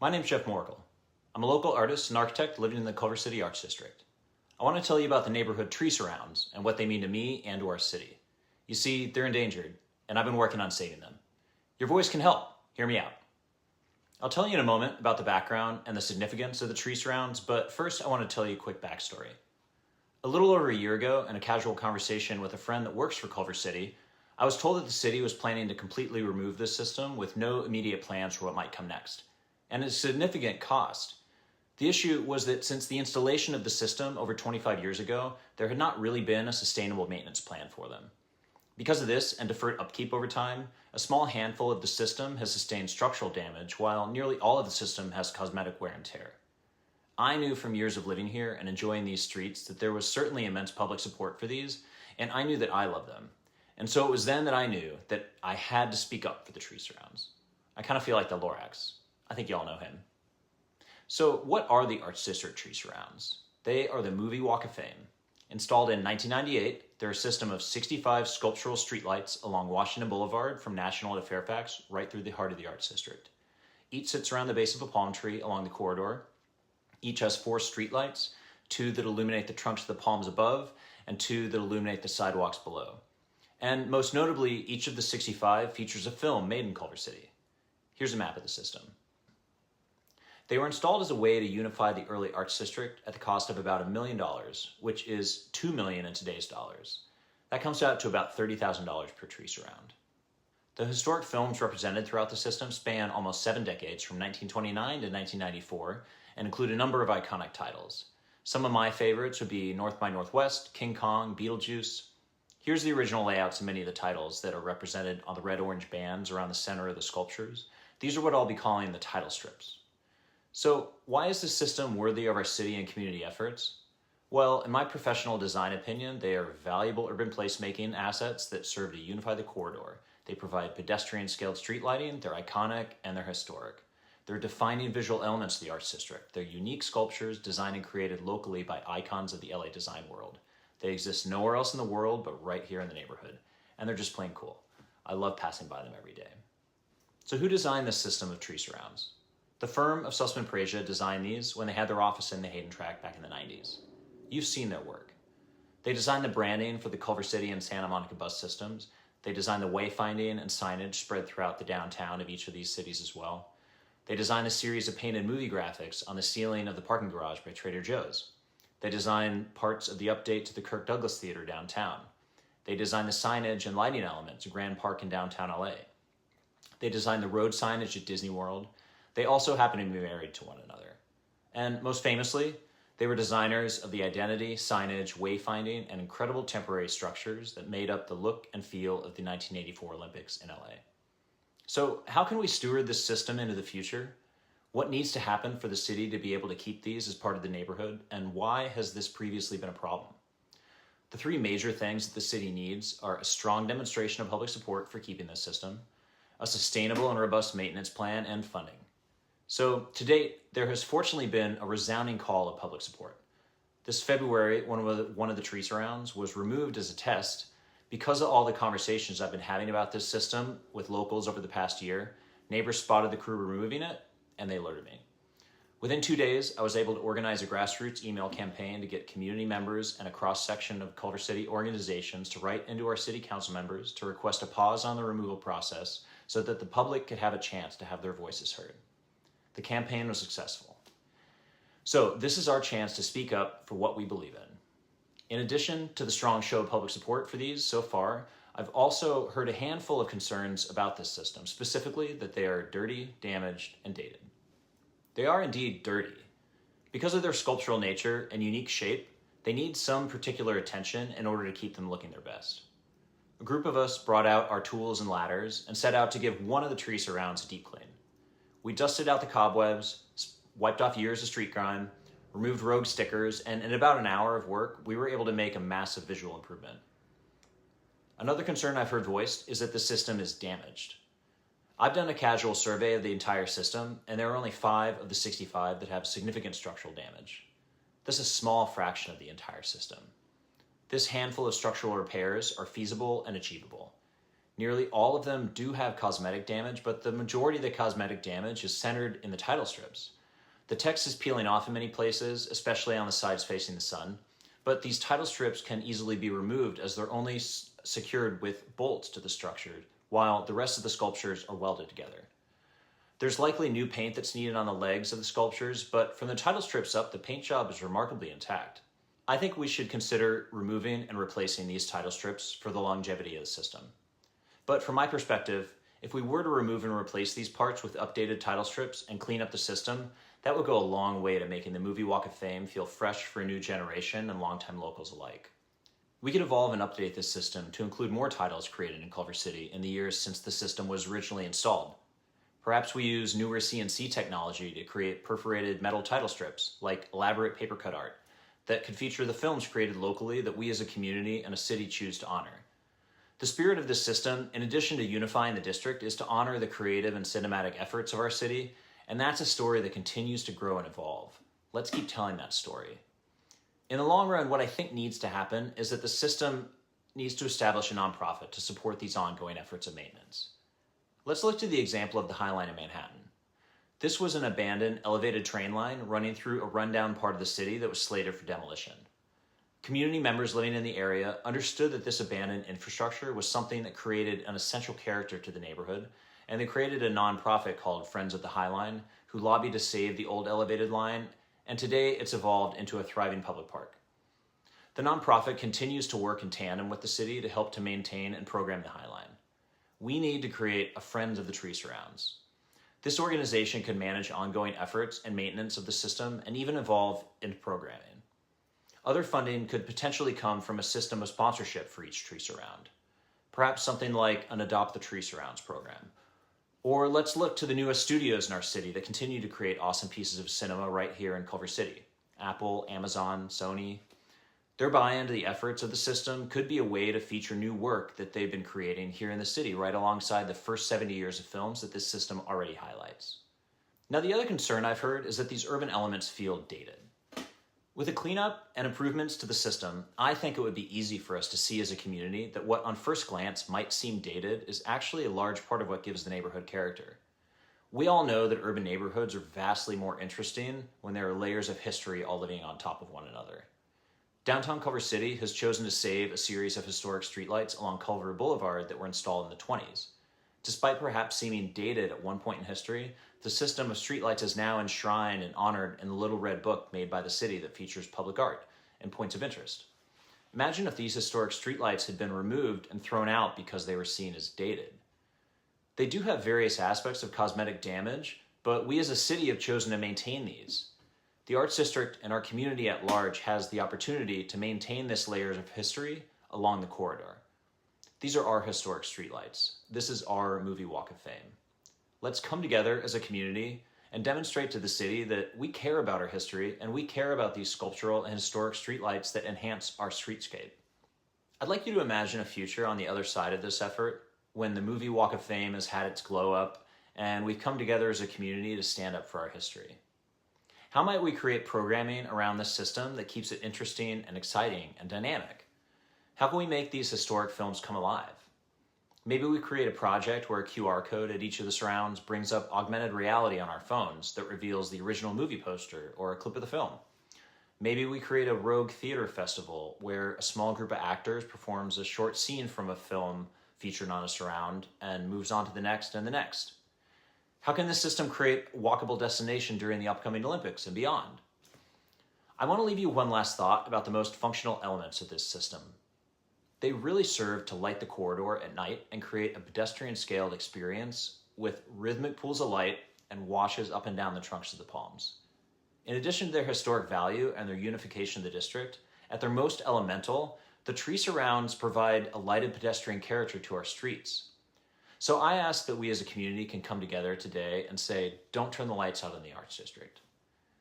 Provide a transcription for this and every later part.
My name's Jeff Morkel. I'm a local artist and architect living in the Culver City Arts District. I want to tell you about the neighborhood tree surrounds and what they mean to me and to our city. You see, they're endangered, and I've been working on saving them. Your voice can help. Hear me out. I'll tell you in a moment about the background and the significance of the tree surrounds, but first I want to tell you a quick backstory. A little over a year ago, in a casual conversation with a friend that works for Culver City, I was told that the city was planning to completely remove this system with no immediate plans for what might come next, and at a significant cost. The issue was that since the installation of the system over 25 years ago, there had not really been a sustainable maintenance plan for them. Because of this and deferred upkeep over time, a small handful of the system has sustained structural damage, while nearly all of the system has cosmetic wear and tear. I knew from years of living here and enjoying these streets that there was certainly immense public support for these, and I knew that I loved them. And so it was then that I knew that I had to speak up for the tree surrounds. I kind of feel like the Lorax. I think you all know him. So what are the Arts District tree surrounds? They are the Movie Walk of Fame. Installed in 1998, they're a system of 65 sculptural streetlights along Washington Boulevard from National to Fairfax, right through the heart of the Arts District. Each sits around the base of a palm tree along the corridor. Each has 4 streetlights, 2 that illuminate the trunks of the palms above, and 2 that illuminate the sidewalks below. And most notably, each of the 65 features a film made in Culver City. Here's a map of the system. They were installed as a way to unify the early Arts District at the cost of about $1 million, which is $2 million in today's dollars. That comes out to about $30,000 per tree surround. The historic films represented throughout the system span almost 7 decades, from 1929 to 1994, and include a number of iconic titles. Some of my favorites would be North by Northwest, King Kong, Beetlejuice. Here's the original layouts of many of the titles that are represented on the red-orange bands around the center of the sculptures. These are what I'll be calling the title strips. So why is this system worthy of our city and community efforts? Well, in my professional design opinion, they are valuable urban placemaking assets that serve to unify the corridor. They provide pedestrian-scaled street lighting, they're iconic, and they're historic. They're defining visual elements of the Arts District. They're unique sculptures designed and created locally by icons of the LA design world. They exist nowhere else in the world but right here in the neighborhood. And they're just plain cool. I love passing by them every day. So who designed this system of tree surrounds? The firm of Sussman Praja designed these when they had their office in the Hayden Tract back in the 90s. You've seen their work. They designed the branding for the Culver City and Santa Monica bus systems. They designed the wayfinding and signage spread throughout the downtown of each of these cities as well. They designed a series of painted movie graphics on the ceiling of the parking garage by Trader Joe's. They designed parts of the update to the Kirk Douglas Theater downtown. They designed the signage and lighting elements of Grand Park in downtown LA. They designed the road signage at Disney World. They also happen to be married to one another. And most famously, they were designers of the identity, signage, wayfinding, and incredible temporary structures that made up the look and feel of the 1984 Olympics in LA. So how can we steward this system into the future? What needs to happen for the city to be able to keep these as part of the neighborhood, and why has this previously been a problem? The 3 major things that the city needs are a strong demonstration of public support for keeping this system, a sustainable and robust maintenance plan, and funding. So to date, there has fortunately been a resounding call of public support. This February, one of the tree surrounds was removed as a test. Because of all the conversations I've been having about this system with locals over the past year, neighbors spotted the crew removing it, and they alerted me. Within 2 days, I was able to organize a grassroots email campaign to get community members and a cross-section of Culver City organizations to write into our city council members to request a pause on the removal process so that the public could have a chance to have their voices heard. The campaign was successful. So this is our chance to speak up for what we believe in. In addition to the strong show of public support for these so far, I've also heard a handful of concerns about this system, specifically that they are dirty, damaged, and dated. They are indeed dirty. Because of their sculptural nature and unique shape, they need some particular attention in order to keep them looking their best. A group of us brought out our tools and ladders and set out to give one of the tree surrounds a deep clean. We dusted out the cobwebs, wiped off years of street grime, removed rogue stickers, and in about an hour of work, we were able to make a massive visual improvement. Another concern I've heard voiced is that the system is damaged. I've done a casual survey of the entire system, and there are only 5 of the 65 that have significant structural damage. This is a small fraction of the entire system. This handful of structural repairs are feasible and achievable. Nearly all of them do have cosmetic damage, but the majority of the cosmetic damage is centered in the title strips. The text is peeling off in many places, especially on the sides facing the sun, but these title strips can easily be removed as they're only secured with bolts to the structure, while the rest of the sculptures are welded together. There's likely new paint that's needed on the legs of the sculptures, but from the title strips up, the paint job is remarkably intact. I think we should consider removing and replacing these title strips for the longevity of the system. But from my perspective, if we were to remove and replace these parts with updated title strips and clean up the system, that would go a long way to making the Movie Walk of Fame feel fresh for a new generation and longtime locals alike. We could evolve and update this system to include more titles created in Culver City in the years since the system was originally installed. Perhaps we use newer CNC technology to create perforated metal title strips, like elaborate paper cut art, that could feature the films created locally that we as a community and a city choose to honor. The spirit of this system, in addition to unifying the district, is to honor the creative and cinematic efforts of our city, and that's a story that continues to grow and evolve. Let's keep telling that story. In the long run, what I think needs to happen is that the system needs to establish a nonprofit to support these ongoing efforts of maintenance. Let's look to the example of the High Line in Manhattan. This was an abandoned elevated train line running through a rundown part of the city that was slated for demolition. Community members living in the area understood that this abandoned infrastructure was something that created an essential character to the neighborhood, and they created a nonprofit called Friends of the High Line, who lobbied to save the old elevated line, and today it's evolved into a thriving public park. The nonprofit continues to work in tandem with the city to help to maintain and program the High Line. We need to create a Friends of the Tree Surrounds. This organization can manage ongoing efforts and maintenance of the system and even evolve into programming. Other funding could potentially come from a system of sponsorship for each tree surround. Perhaps something like an Adopt the Tree Surrounds program. Or let's look to the newest studios in our city that continue to create awesome pieces of cinema right here in Culver City. Apple, Amazon, Sony. Their buy-in to the efforts of the system could be a way to feature new work that they've been creating here in the city right alongside the first 70 years of films that this system already highlights. Now, the other concern I've heard is that these urban elements feel dated. With a cleanup and improvements to the system, I think it would be easy for us to see as a community that what on first glance might seem dated is actually a large part of what gives the neighborhood character. We all know that urban neighborhoods are vastly more interesting when there are layers of history all living on top of one another. Downtown Culver City has chosen to save a series of historic streetlights along Culver Boulevard that were installed in the 20s. Despite perhaps seeming dated at one point in history, the system of streetlights is now enshrined and honored in the Little Red Book made by the city that features public art and points of interest. Imagine if these historic streetlights had been removed and thrown out because they were seen as dated. They do have various aspects of cosmetic damage, but we as a city have chosen to maintain these. The Arts District and our community at large has the opportunity to maintain this layers of history along the corridor. These are our historic streetlights. This is our Movie Walk of Fame. Let's come together as a community and demonstrate to the city that we care about our history and we care about these sculptural and historic streetlights that enhance our streetscape. I'd like you to imagine a future on the other side of this effort when the Movie Walk of Fame has had its glow up and we've come together as a community to stand up for our history. How might we create programming around this system that keeps it interesting and exciting and dynamic? How can we make these historic films come alive? Maybe we create a project where a QR code at each of the surrounds brings up augmented reality on our phones that reveals the original movie poster or a clip of the film. Maybe we create a rogue theater festival where a small group of actors performs a short scene from a film featured on a surround and moves on to the next and the next. How can this system create a walkable destination during the upcoming Olympics and beyond? I want to leave you one last thought about the most functional elements of this system. They really serve to light the corridor at night and create a pedestrian-scaled experience with rhythmic pools of light and washes up and down the trunks of the palms. In addition to their historic value and their unification of the district, at their most elemental, the tree surrounds provide a lighted pedestrian character to our streets. So I ask that we as a community can come together today and say, don't turn the lights out in the Arts District.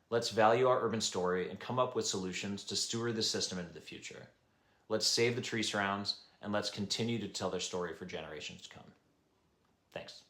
Let's value our urban story and come up with solutions to steward the system into the future. Let's save the tree surrounds and let's continue to tell their story for generations to come. Thanks.